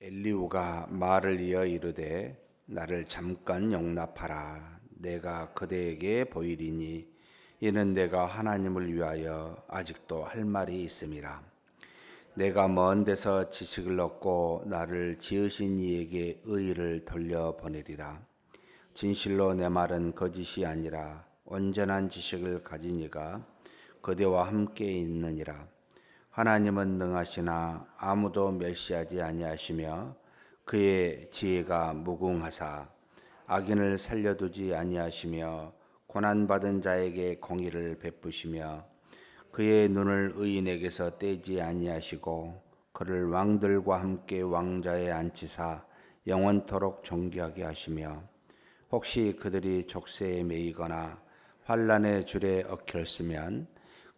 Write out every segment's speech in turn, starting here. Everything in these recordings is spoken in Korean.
엘리후가 말을 이어 이르되 나를 잠깐 용납하라. 내가 그대에게 보이리니 이는 내가 하나님을 위하여 아직도 할 말이 있음이라. 내가 먼 데서 지식을 얻고 나를 지으신 이에게 의의를 돌려보내리라. 진실로 내 말은 거짓이 아니라 온전한 지식을 가진 이가 그대와 함께 있느니라. 하나님은 능하시나 아무도 멸시하지 아니하시며 그의 지혜가 무궁하사 악인을 살려두지 아니하시며 고난받은 자에게 공의를 베푸시며 그의 눈을 의인에게서 떼지 아니하시고 그를 왕들과 함께 왕좌에 앉히사 영원토록 존귀하게 하시며 혹시 그들이 족쇄에 매이거나 환난의 줄에 얽혔으면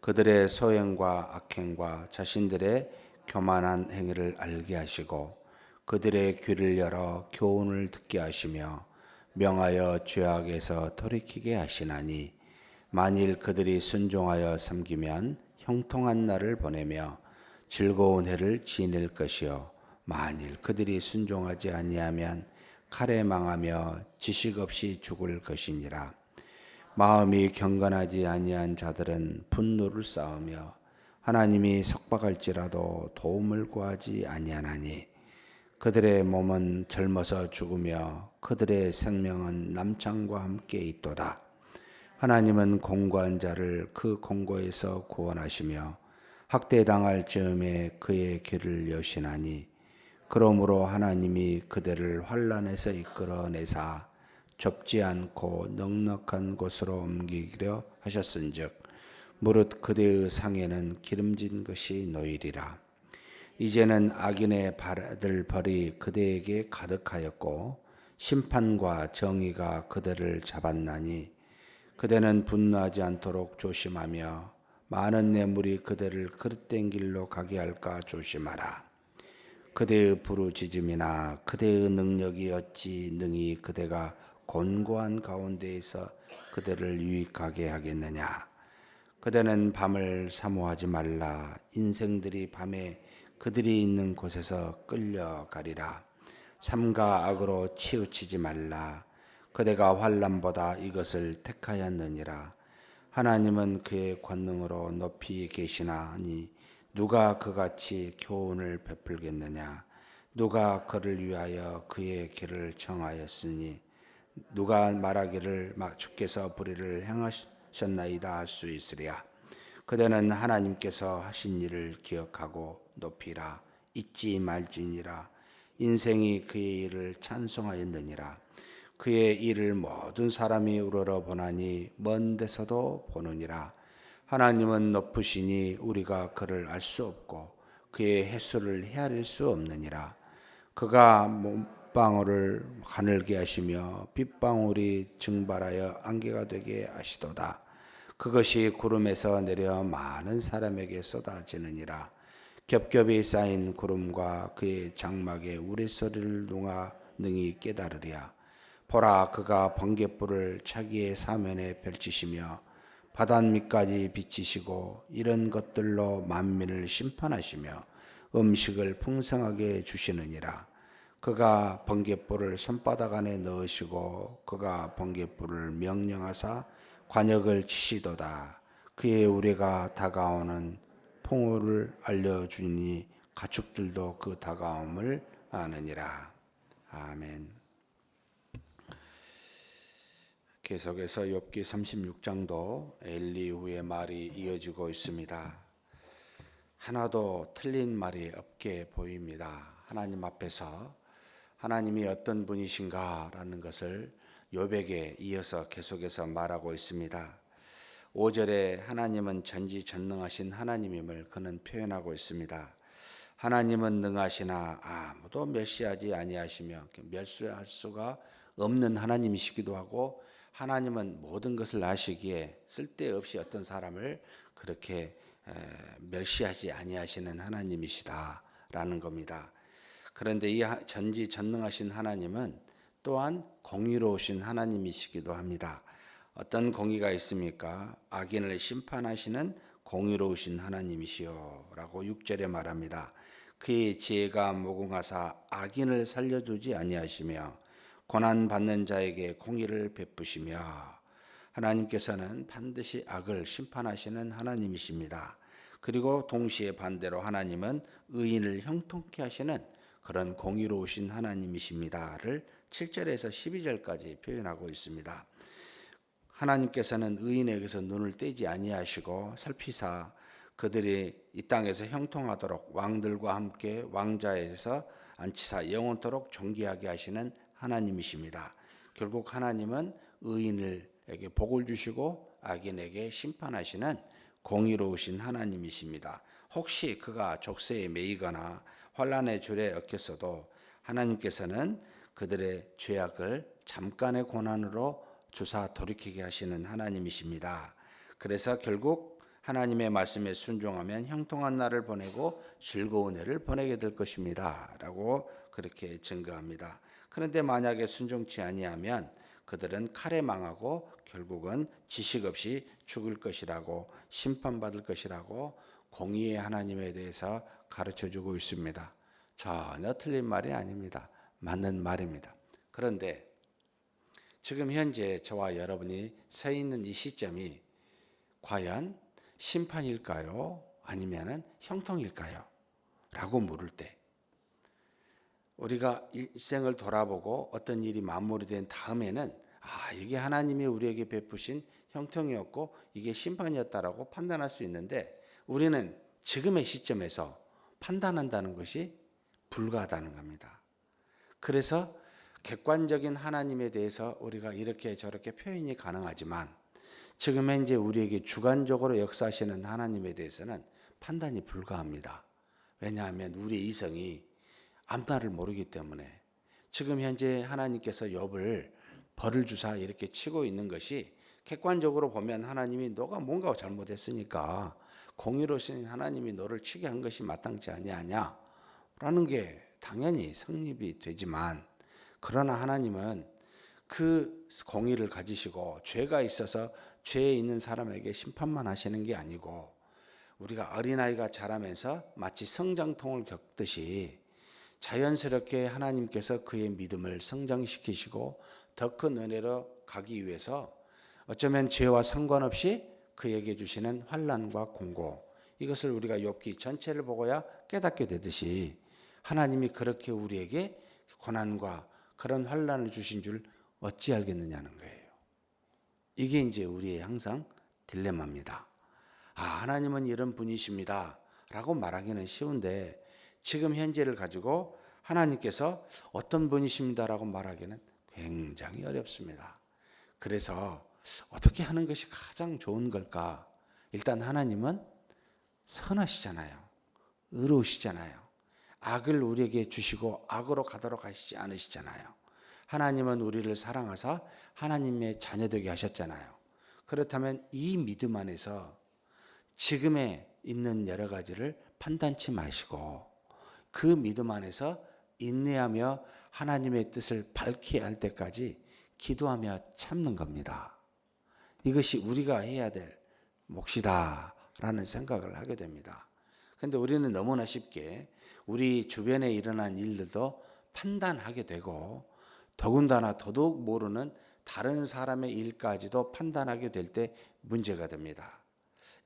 그들의 소행과 악행과 자신들의 교만한 행위를 알게 하시고 그들의 귀를 열어 교훈을 듣게 하시며 명하여 죄악에서 돌이키게 하시나니 만일 그들이 순종하여 섬기면 형통한 날을 보내며 즐거운 해를 지낼 것이요 만일 그들이 순종하지 아니하면 칼에 망하며 지식 없이 죽을 것이니라. 마음이 경건하지 아니한 자들은 분노를 쌓으며 하나님이 속박할지라도 도움을 구하지 아니하나니 그들의 몸은 젊어서 죽으며 그들의 생명은 남창과 함께 있도다. 하나님은 공고한 자를 그 공고에서 구원하시며 학대당할 즈음에 그의 길을 여시나니 그러므로 하나님이 그들을 환난에서 이끌어내사 좁지 않고 넉넉한 곳으로 옮기려 하셨은즉 무릇 그대의 상에는 기름진 것이 놓이리라. 이제는 악인의 받을 벌이 그대에게 가득하였고 심판과 정의가 그들을 잡았나니 그대는 분노하지 않도록 조심하며 많은 뇌물이 그대를 그릇된 길로 가게 할까 조심하라. 그대의 부르짖음이나 그대의 능력이 어찌 능히 그대가 곤고한 가운데에서 그대를 유익하게 하겠느냐. 그대는 밤을 사모하지 말라. 인생들이 밤에 그들이 있는 곳에서 끌려가리라. 삼가 악으로 치우치지 말라. 그대가 환난보다 이것을 택하였느니라. 하나님은 그의 권능으로 높이 계시나니 누가 그같이 교훈을 베풀겠느냐. 누가 그를 위하여 그의 길을 정하였으니 누가 말하기를 주께서 불의를 행하셨나이다 할 수 있으랴. 그대는 하나님께서 하신 일을 기억하고 높이라. 잊지 말지니라. 인생이 그의 일을 찬송하였느니라. 그의 일을 모든 사람이 우러러보나니 먼 데서도 보느니라. 하나님은 높으시니 우리가 그를 알 수 없고 그의 횟수를 헤아릴 수 없느니라. 그가 방울을 가늘게 하시며 빗방울이 증발하여 안개가 되게 하시도다. 그것이 구름에서 내려 많은 사람에게 쏟아지느니라. 겹겹이 쌓인 구름과 그의 장막의 우레소리를 누가 능히 깨달으랴. 보라, 그가 번갯불을 차기의 사면에 펼치시며 바닷밑까지 비치시고 이런 것들로 만민을 심판하시며 음식을 풍성하게 주시느니라. 그가 번갯불을 손바닥 안에 넣으시고 그가 번갯불을 명령하사 관역을 치시도다. 그의 우레가 다가오는 풍우를 알려주니 가축들도 그 다가옴을 아느니라. 아멘. 계속해서 욥기 36장도 엘리후의 말이 이어지고 있습니다. 하나도 틀린 말이 없게 보입니다. 하나님 앞에서 하나님이 어떤 분이신가라는 것을 욥에게 이어서 계속해서 말하고 있습니다. 5절에 하나님은 전지전능하신 하나님임을 그는 표현하고 있습니다. 하나님은 능하시나 아무도 멸시하지 아니하시며 멸시할 수가 없는 하나님이시기도 하고 하나님은 모든 것을 아시기에 쓸데없이 어떤 사람을 그렇게 멸시하지 아니하시는 하나님이시다라는 겁니다. 그런데 이 전지전능하신 하나님은 또한 공의로우신 하나님이시기도 합니다. 어떤 공의가 있습니까? 악인을 심판하시는 공의로우신 하나님이시오 라고 6절에 말합니다. 그의 지혜가 무궁하사 악인을 살려두지 아니하시며 고난 받는 자에게 공의를 베푸시며. 하나님께서는 반드시 악을 심판하시는 하나님이십니다. 그리고 동시에 반대로 하나님은 의인을 형통케 하시는 그런 공의로우신 하나님이십니다를 7절에서 12절까지 표현하고 있습니다. 하나님께서는 의인에게서 눈을 떼지 아니하시고 살피사 그들이 이 땅에서 형통하도록 왕들과 함께 왕자에서 앉히사 영원토록 존귀하게 하시는 하나님이십니다. 결국 하나님은 의인에게 복을 주시고 악인에게 심판하시는 공의로우신 하나님이십니다. 혹시 그가 족쇄에 매이거나 환난의 줄에 얽혔어도 하나님께서는 그들의 죄악을 잠깐의 고난으로 주사 돌이키게 하시는 하나님이십니다. 그래서 결국 하나님의 말씀에 순종하면 형통한 날을 보내고 즐거운 해를 보내게 될 것입니다 라고 그렇게 증거합니다. 그런데 만약에 순종치 아니하면 그들은 칼에 망하고 결국은 지식 없이 죽을 것이라고, 심판받을 것이라고 공의의 하나님에 대해서 가르쳐주고 있습니다. 전혀 틀린 말이 아닙니다. 맞는 말입니다. 그런데 지금 현재 저와 여러분이 서 있는 이 시점이 과연 심판일까요? 아니면 형통일까요? 라고 물을 때 우리가 일생을 돌아보고 어떤 일이 마무리된 다음에는 이게 하나님이 우리에게 베푸신 형통이었고 이게 심판이었다라고 판단할 수 있는데, 우리는 지금의 시점에서 판단한다는 것이 불가하다는 겁니다. 그래서 객관적인 하나님에 대해서 우리가 이렇게 저렇게 표현이 가능하지만 지금 현재 우리에게 주관적으로 역사하시는 하나님에 대해서는 판단이 불가합니다. 왜냐하면 우리의 이성이 앞날을 모르기 때문에. 지금 현재 하나님께서 욥을 벌을 주사 이렇게 치고 있는 것이 객관적으로 보면 하나님이 너가 뭔가 잘못했으니까 공의로우신 하나님이 너를 치게 한 것이 마땅치 아니하냐 라는 게 당연히 성립이 되지만, 그러나 하나님은 그 공의를 가지시고 죄가 있어서 죄에 있는 사람에게 심판만 하시는 게 아니고, 우리가 어린아이가 자라면서 마치 성장통을 겪듯이 자연스럽게 하나님께서 그의 믿음을 성장시키시고 더 큰 은혜로 가기 위해서 어쩌면 죄와 상관없이 그에게 주시는 환난과 공고, 이것을 우리가 욥기 전체를 보고야 깨닫게 되듯이 하나님이 그렇게 우리에게 고난과 그런 환난을 주신 줄 어찌 알겠느냐는 거예요. 이게 이제 우리의 항상 딜레마입니다. 하나님은 이런 분이십니다 라고 말하기는 쉬운데 지금 현재를 가지고 하나님께서 어떤 분이십니다 라고 말하기는 굉장히 어렵습니다. 그래서 어떻게 하는 것이 가장 좋은 걸까? 일단 하나님은 선하시잖아요. 의로우시잖아요. 악을 우리에게 주시고 악으로 가도록 하시지 않으시잖아요. 하나님은 우리를 사랑하사 하나님의 자녀되게 하셨잖아요. 그렇다면 이 믿음 안에서 지금에 있는 여러 가지를 판단치 마시고 그 믿음 안에서 인내하며 하나님의 뜻을 밝히 할 때까지 기도하며 참는 겁니다. 이것이 우리가 해야 될 몫이다라는 생각을 하게 됩니다. 그런데 우리는 너무나 쉽게 우리 주변에 일어난 일들도 판단하게 되고 더군다나 더더욱 모르는 다른 사람의 일까지도 판단하게 될 때 문제가 됩니다.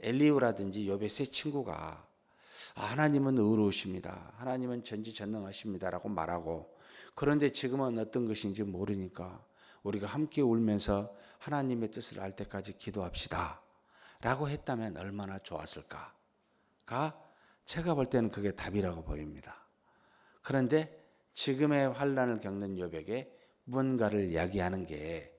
엘리후라든지 욥의 세 친구가 하나님은 의로우십니다, 하나님은 전지전능하십니다 라고 말하고, 그런데 지금은 어떤 것인지 모르니까 우리가 함께 울면서 하나님의 뜻을 알 때까지 기도합시다 라고 했다면 얼마나 좋았을까가 제가 볼 때는 그게 답이라고 보입니다. 그런데 지금의 환난을 겪는 욥에게 무언가를 이야기하는 게,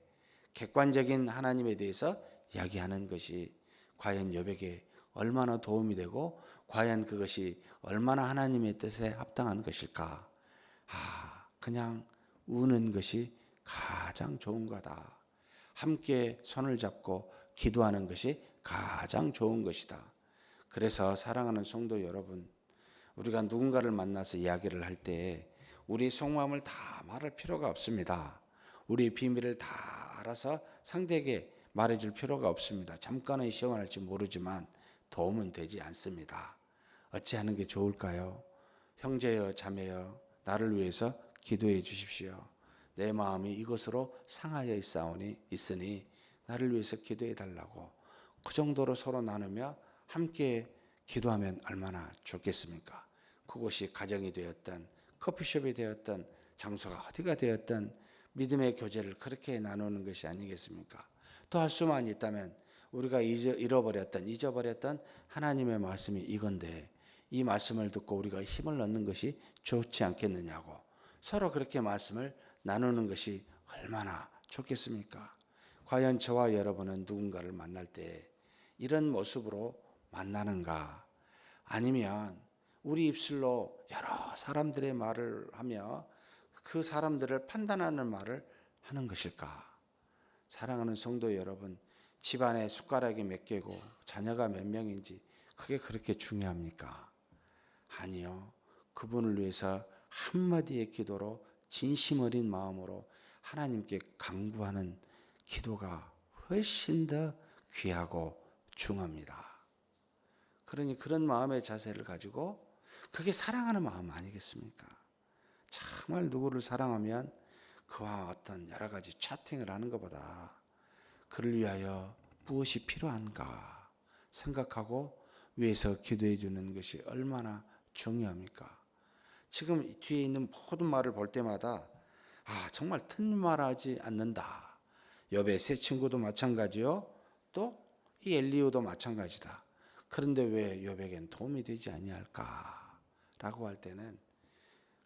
객관적인 하나님에 대해서 이야기하는 것이 과연 욥에게 얼마나 도움이 되고 과연 그것이 얼마나 하나님의 뜻에 합당한 것일까? 그냥 우는 것이 가장 좋은 거다. 함께 손을 잡고 기도하는 것이 가장 좋은 것이다. 그래서 사랑하는 성도 여러분, 우리가 누군가를 만나서 이야기를 할 때 우리 속마음을 다 말할 필요가 없습니다. 우리 비밀을 다 알아서 상대에게 말해줄 필요가 없습니다. 잠깐은 시원할지 모르지만 도움은 되지 않습니다. 어찌하는 게 좋을까요? 형제여 자매여 나를 위해서 기도해 주십시오. 내 마음이 이것으로 상하여 있으니 나를 위해서 기도해 달라고 그 정도로 서로 나누며 함께 기도하면 얼마나 좋겠습니까? 그곳이 가정이 되었던 커피숍이 되었던 장소가 어디가 되었던 믿음의 교제를 그렇게 나누는 것이 아니겠습니까? 또 할 수만 있다면 우리가 잊어버렸던 하나님의 말씀이 이건데 이 말씀을 듣고 우리가 힘을 얻는 것이 좋지 않겠느냐고 서로 그렇게 말씀을 나누는 것이 얼마나 좋겠습니까? 과연 저와 여러분은 누군가를 만날 때 이런 모습으로 만나는가? 아니면 우리 입술로 여러 사람들의 말을 하며 그 사람들을 판단하는 말을 하는 것일까? 사랑하는 성도 여러분, 집안에 숟가락이 몇 개고 자녀가 몇 명인지 그게 그렇게 중요합니까? 아니요. 그분을 위해서 한마디의 기도로 진심 어린 마음으로 하나님께 간구하는 기도가 훨씬 더 귀하고 중요합니다. 그러니 그런 마음의 자세를 가지고 그게 사랑하는 마음 아니겠습니까? 정말 누구를 사랑하면 그와 어떤 여러 가지 채팅을 하는 것보다 그를 위하여 무엇이 필요한가 생각하고 위해서 기도해 주는 것이 얼마나 중요합니까? 지금 뒤에 있는 모든 말을 볼 때마다 정말 틈말하지 않는다. 욥의 세 친구도 마찬가지요. 또 이 엘리후도 마찬가지다. 그런데 왜 욥에겐 도움이 되지 아니할까라고 할 때는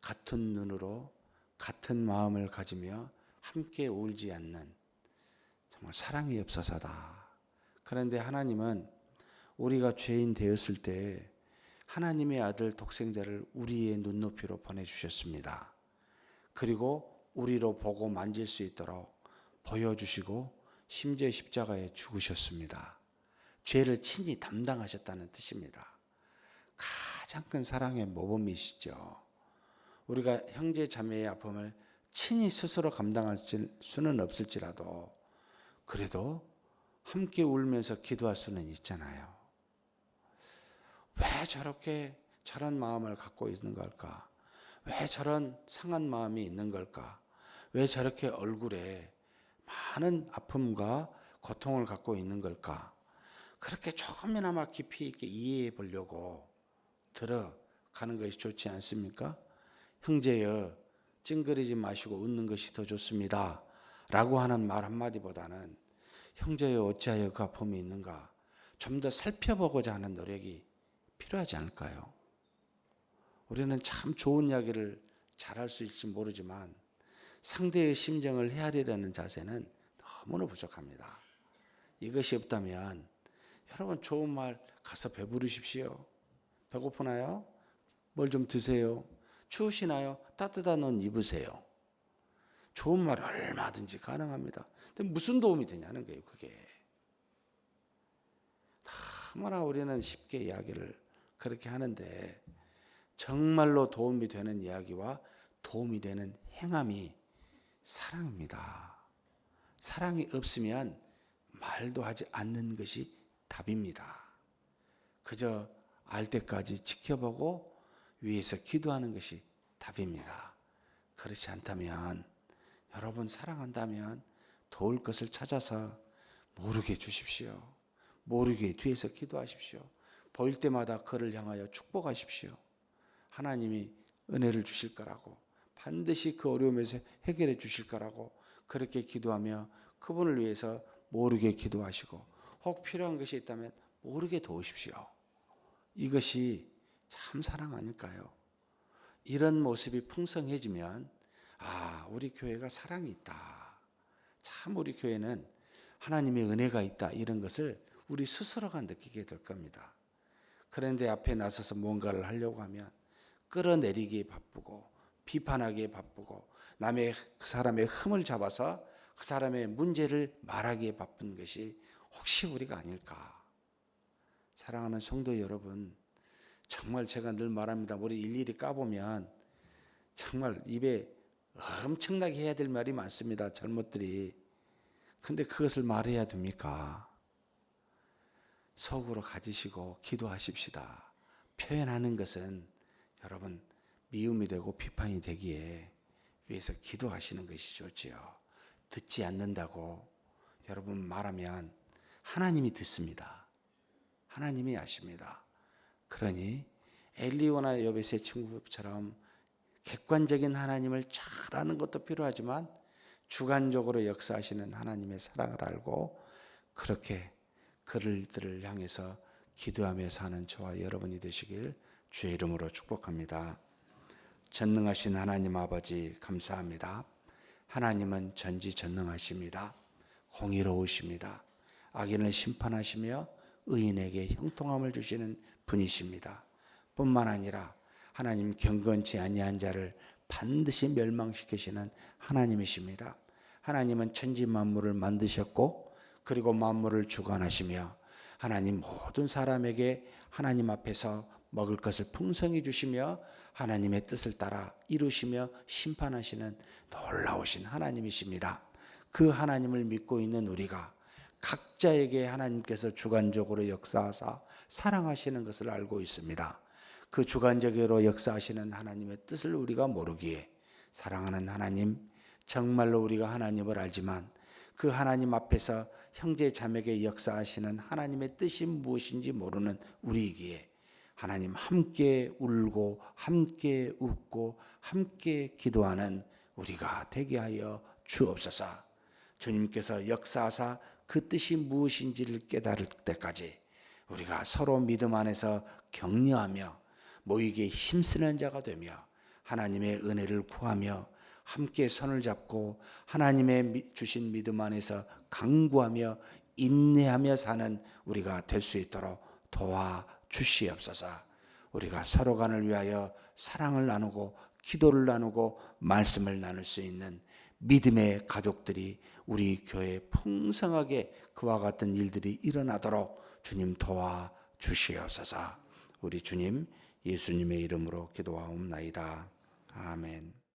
같은 눈으로 같은 마음을 가지며 함께 울지 않는 정말 사랑이 없어서다. 그런데 하나님은 우리가 죄인 되었을 때 하나님의 아들 독생자를 우리의 눈높이로 보내주셨습니다. 그리고 우리로 보고 만질 수 있도록 보여주시고 심지어 십자가에 죽으셨습니다. 죄를 친히 담당하셨다는 뜻입니다. 가장 큰 사랑의 모범이시죠. 우리가 형제 자매의 아픔을 친히 스스로 감당할 수는 없을지라도 그래도 함께 울면서 기도할 수는 있잖아요. 왜 저런 마음을 갖고 있는 걸까? 왜 저런 상한 마음이 있는 걸까? 왜 저렇게 얼굴에 많은 아픔과 고통을 갖고 있는 걸까? 그렇게 조금이나마 깊이 있게 이해해 보려고 들어가는 것이 좋지 않습니까? 형제여 찡그리지 마시고 웃는 것이 더 좋습니다 라고 하는 말 한마디보다는 형제여 어찌하여 그 아픔이 있는가 좀 더 살펴보고자 하는 노력이 필요하지 않을까요? 우리는 참 좋은 이야기를 잘할 수 있을지 모르지만 상대의 심정을 헤아리려는 자세는 너무나 부족합니다. 이것이 없다면 여러분 좋은 말 가서 배부르십시오. 배고프나요? 뭘 좀 드세요. 추우시나요? 따뜻한 옷 입으세요. 좋은 말 얼마든지 가능합니다. 근데 무슨 도움이 되냐는 거예요, 그게. 너무나 우리는 쉽게 이야기를 그렇게 하는데 정말로 도움이 되는 이야기와 도움이 되는 행함이 사랑입니다. 사랑이 없으면 말도 하지 않는 것이 답입니다. 그저 알 때까지 지켜보고 위에서 기도하는 것이 답입니다. 그렇지 않다면 여러분 사랑한다면 도울 것을 찾아서 모르게 해주십시오. 모르게 뒤에서 기도하십시오. 보일 때마다 그를 향하여 축복하십시오. 하나님이 은혜를 주실 거라고 반드시 그 어려움에서 해결해 주실 거라고 그렇게 기도하며 그분을 위해서 모르게 기도하시고 혹 필요한 것이 있다면 모르게 도우십시오. 이것이 참 사랑 아닐까요? 이런 모습이 풍성해지면 우리 교회가 사랑이 있다. 참 우리 교회는 하나님의 은혜가 있다. 이런 것을 우리 스스로가 느끼게 될 겁니다. 그런데 앞에 나서서 뭔가를 하려고 하면 끌어내리기에 바쁘고 비판하기에 바쁘고 그 사람의 흠을 잡아서 그 사람의 문제를 말하기에 바쁜 것이 혹시 우리가 아닐까? 사랑하는 성도 여러분, 정말 제가 늘 말합니다. 우리 일일이 까보면 정말 입에 엄청나게 해야 될 말이 많습니다. 잘못들이. 근데 그것을 말해야 됩니까? 속으로 가지시고 기도하십시다. 표현하는 것은 여러분 미움이 되고 비판이 되기에 위해서 기도하시는 것이 좋지요. 듣지 않는다고 여러분 말하면 하나님이 듣습니다. 하나님이 아십니다. 그러니 엘리오나 여베스의 친구처럼 객관적인 하나님을 잘 아는 것도 필요하지만 주관적으로 역사하시는 하나님의 사랑을 알고 그렇게 그들을 향해서 기도하며 사는 저와 여러분이 되시길 주의 이름으로 축복합니다. 전능하신 하나님 아버지 감사합니다. 하나님은 전지전능하십니다. 공의로우십니다. 악인을 심판하시며 의인에게 형통함을 주시는 분이십니다. 뿐만 아니라 하나님 경건치 아니한 자를 반드시 멸망시키시는 하나님이십니다. 하나님은 천지 만물을 만드셨고 그리고 만물을 주관하시며 하나님 모든 사람에게 하나님 앞에서 먹을 것을 풍성히 주시며 하나님의 뜻을 따라 이루시며 심판하시는 놀라우신 하나님이십니다. 그 하나님을 믿고 있는 우리가 각자에게 하나님께서 주관적으로 역사하사 사랑하시는 것을 알고 있습니다. 그 주관적으로 역사하시는 하나님의 뜻을 우리가 모르기에 사랑하는 하나님, 정말로 우리가 하나님을 알지만 그 하나님 앞에서 형제 자매에게 역사하시는 하나님의 뜻이 무엇인지 모르는 우리이기에 하나님 함께 울고 함께 웃고 함께 기도하는 우리가 되게 하여 주옵소서. 주님께서 역사하사 그 뜻이 무엇인지를 깨달을 때까지 우리가 서로 믿음 안에서 격려하며 모이기에 힘쓰는 자가 되며 하나님의 은혜를 구하며 함께 손을 잡고 하나님의 주신 믿음 안에서 강구하며 인내하며 사는 우리가 될 수 있도록 도와주시옵소서. 우리가 서로 간을 위하여 사랑을 나누고 기도를 나누고 말씀을 나눌 수 있는 믿음의 가족들이 우리 교회에 풍성하게 그와 같은 일들이 일어나도록 주님 도와주시옵소서. 우리 주님 예수님의 이름으로 기도하옵나이다. 아멘.